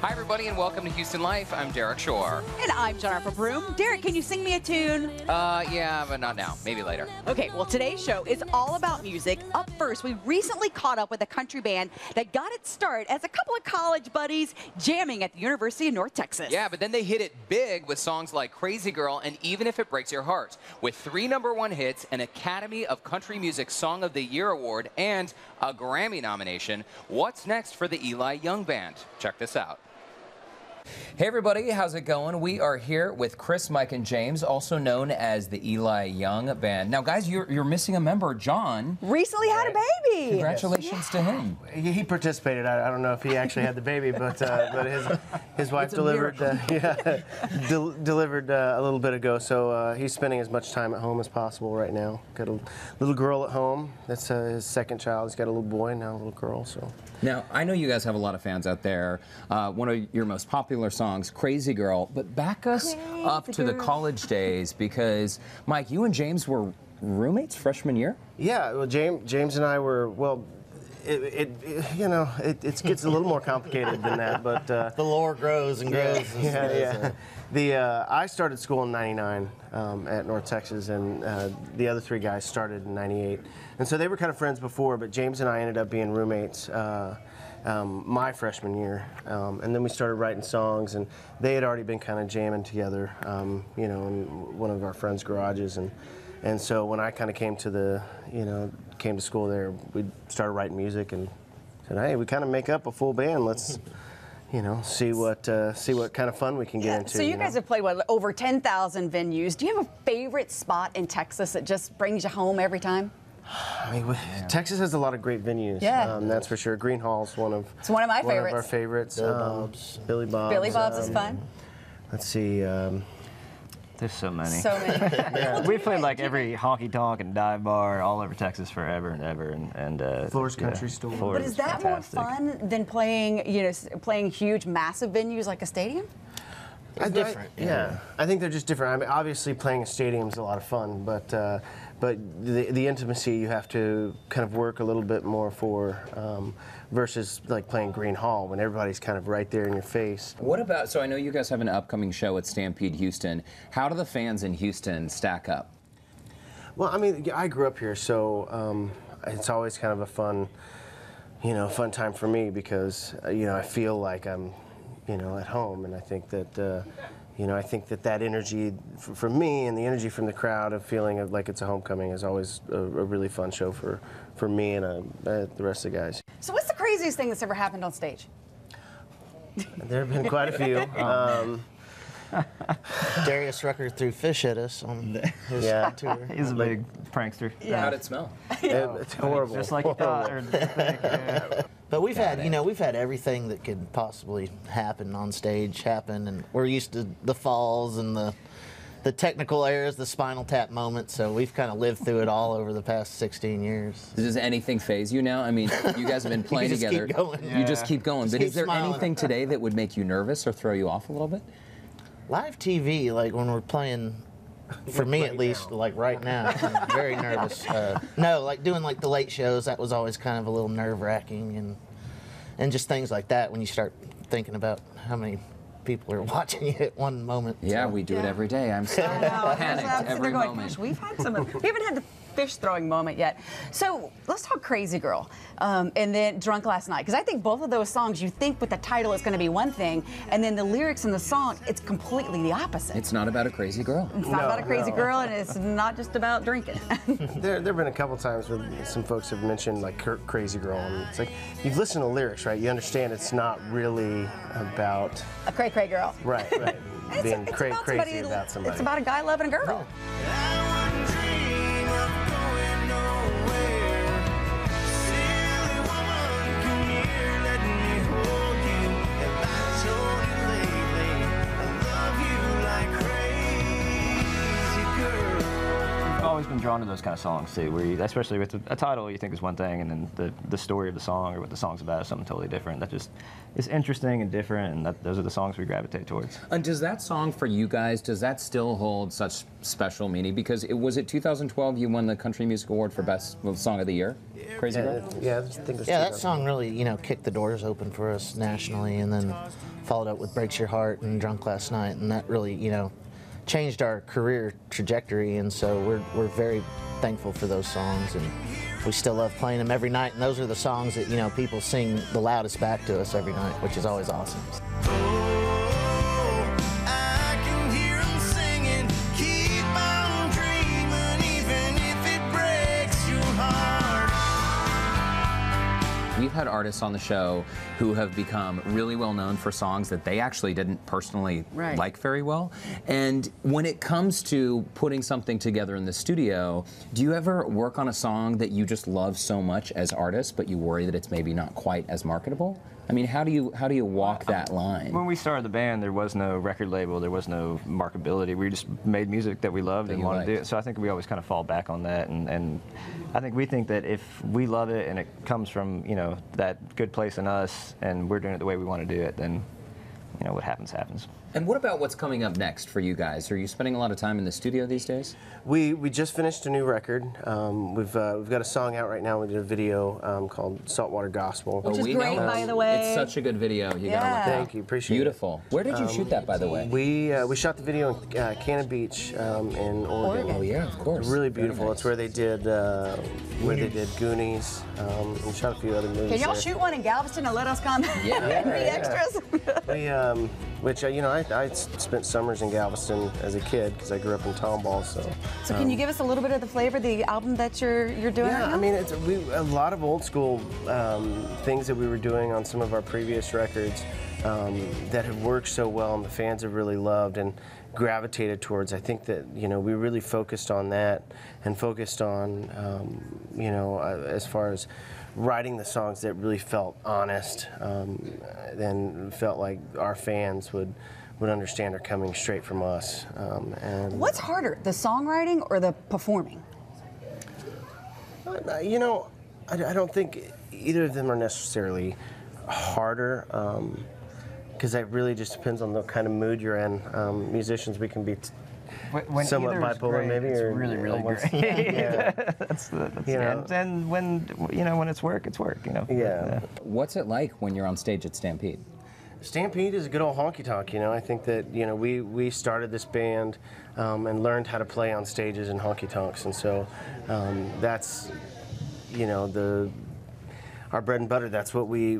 Hi, everybody, and welcome to Houston Life. I'm Derek Shore. And I'm Jennifer Broom. Derek, can you sing me a tune? Yeah, but not now. Maybe later. Okay, well, today's show is all about music. Up first, we recently caught up with a country band that got its start as a couple of college buddies jamming at the University of North Texas. Yeah, but then they hit it big with songs like Crazy Girl and Even If It Breaks Your Heart, with 3 #1 hits, an Academy of Country Music Song of the Year award, and a Grammy nomination. What's next for the Eli Young Band? Check this out. Hey everybody, how's it going? We are here with Chris, Mike, and James, also known as the Eli Young Band. Now guys, you're missing a member, John. Recently had a baby. Congratulations to him. He participated. I don't know if he actually had the baby, but his wife delivered delivered a little bit ago. So he's spending as much time at home as possible right now. Got a little girl at home. That's his second child. He's got a little boy now, a little girl. So now I know you guys have a lot of fans out there. One of your most popular songs, Crazy Girl, but back us up to the college days, because Mike, you and James were roommates freshman year? Yeah, well, James and I were, well, it gets a little more complicated than that, but the lore grows and grows. I started school in '99 at North Texas, and the other 3 guys started in '98, and so they were kind of friends before. But James and I ended up being roommates my freshman year, and then we started writing songs, and they had already been kind of jamming together, in one of our friends' garages, and so when I kind of came to school there, we started writing music and said, hey, we kind of make up a full band. Let's, see what kind of fun we can get into. So you guys have played, what, over 10,000 venues. Do you have a favorite spot in Texas that just brings you home every time? I mean, Texas has a lot of great venues. Yeah. That's for sure. Green Hall's one of my favorites. One of our favorites. Billy Bob's. Billy Bob's is fun. Let's see. There's so many. So many. Yeah. We played like every honky tonk and dive bar all over Texas forever and ever, and Floor's Country Store. But is that fantastic. More fun than playing, playing huge, massive venues like a stadium? It's different. Yeah, I think they're just different. I mean, obviously playing a stadium is a lot of fun, but the intimacy you have to kind of work a little bit more for, versus like playing Green Hall when everybody's kind of right there in your face. What about, so I know you guys have an upcoming show at Stampede Houston. How do the fans in Houston stack up? Well, I mean, I grew up here, so it's always kind of a fun time for me because, I feel like I'm, at home, and I think that, that energy from me and the energy from the crowd of feeling like it's a homecoming is always a really fun show for me and the rest of the guys. So what's the craziest thing that's ever happened on stage? There have been quite a few. Darius Rucker threw fish at us on his tour. He's a big prankster. Yeah. How'd it smell? It's horrible. Just like you thought. But we've had, we've had everything that could possibly happen on stage happen, and we're used to the falls and the technical errors, the Spinal Tap moments, so we've kind of lived through it all over the past 16 years. Does anything faze you now? I mean, you guys have been playing just together. Keep going. You just keep going. Just but keep is there smiling. anything today that would make you nervous or throw you off a little bit? Live TV, like when we're playing, for me at least, like right now, I'm very nervous. No, like doing like the late shows, that was always kind of a little nerve-wracking, and just things like that when you start thinking about how many people are watching you at one moment. Yeah, so. we do it every day. I'm so panicked every moment. Gosh, we've had we haven't had the fish throwing moment yet. So let's talk Crazy Girl and then Drunk Last Night, because I think both of those songs, you think with the title it's going to be one thing, and then the lyrics in the song, it's completely the opposite. It's not about a crazy girl. It's not about a crazy girl, and it's not just about drinking. There have been a couple times where some folks have mentioned like Crazy Girl, and it's like, you've listened to lyrics, right? You understand it's not really about A cray girl. Right. Being crazy about somebody. It's about a guy loving a girl. Always been drawn to those kind of songs too, where you, especially with a title you think is one thing, and then the story of the song or what the song's about is something totally different. That just is interesting and different, and those are the songs we gravitate towards. And does that song for you guys, does that still hold such special meaning? Because was it 2012 you won the Country Music Award for Best Song of the Year? Crazy Girl? Yeah, I think it was Yeah, that 2000. song really, you know, kicked the doors open for us nationally, and then followed up with Breaks Your Heart and Drunk Last Night, and that really, you know, changed our career trajectory, and so we're very thankful for those songs, and we still love playing them every night, and those are the songs that, you know, people sing the loudest back to us every night, which is always awesome. We've had artists on the show who have become really well known for songs that they actually didn't personally like very well. And when it comes to putting something together in the studio, do you ever work on a song that you just love so much as artists, but you worry that it's maybe not quite as marketable? I mean, how do you walk that line? When we started the band, there was no record label, there was no marketability. We just made music that we loved and wanted to do it. So I think we always kind of fall back on that, and I think we think that if we love it and it comes from, you know, that good place in us, and we're doing it the way we want to do it, then, you know, what happens happens. And what about what's coming up next for you guys? Are you spending a lot of time in the studio these days? We just finished a new record. We've got a song out right now. We did a video called Saltwater Gospel. Which is great, by the way. It's such a good video. You gotta look it up. Thank you, appreciate Beautiful. Where did you shoot that, by the way? We shot the video in Cannon Beach in Oregon. Oh yeah, of course. Really beautiful. Very It's where they did Goonies. We shot a few other movies. Can y'all there. shoot one in Galveston and let us come and be extras? Which you know, I spent summers in Galveston as a kid because I grew up in Tomball. So can you give us a little bit of the flavor of the album that you're doing right now? I mean, it's a lot of old school things that we were doing on some of our previous records that have worked so well, and the fans have really loved and gravitated towards. I think that, you know, we really focused on that and focused on you know, as far as writing the songs that really felt honest and felt like our fans would understand are coming straight from us. And what's harder, the songwriting or the performing? You know, I don't think either of them are necessarily harder, because it really just depends on the kind of mood you're in. Musicians, we can be somewhat bipolar, maybe, it's or really almost, great. yeah. that's You know. and when, you know, when it's work, it's work. You know. Yeah. What's it like when you're on stage at Stampede? Stampede is a good old honky tonk, you know. I think that, you know, we started this band and learned how to play on stages in honky tonks, and so that's, you know, our bread and butter. That's what we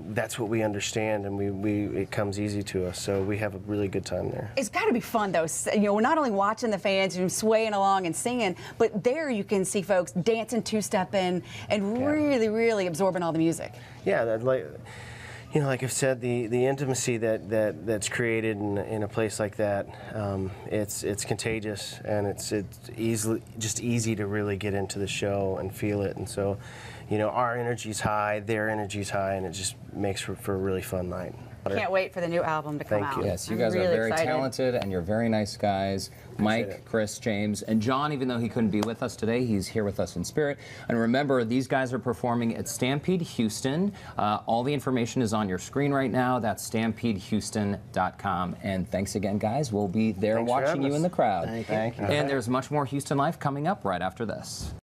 understand, and it comes easy to us. So we have a really good time there. It's got to be fun, though. You know, we're not only watching the fans and swaying along and singing, but there you can see folks dancing, two-stepping, and really, really absorbing all the music. Yeah, like, you know, like I've said, the intimacy that's created in a place like that, it's contagious, and it's easy to really get into the show and feel it. And so, you know, our energy's high, their energy's high, and it just makes for a really fun night. Can't wait for the new album to come Thank out. you. Yes, you I'm guys really are very excited. talented, and you're very nice guys. Mike, Chris, James, and John, even though he couldn't be with us today, he's here with us in spirit. And remember, these guys are performing at Stampede Houston. All the information is on your screen right now. That's StampedeHouston.com. And thanks again, guys. We'll be there Thanks for watching having you us. in the crowd. Thank you. And there's much more Houston Life coming up right after this.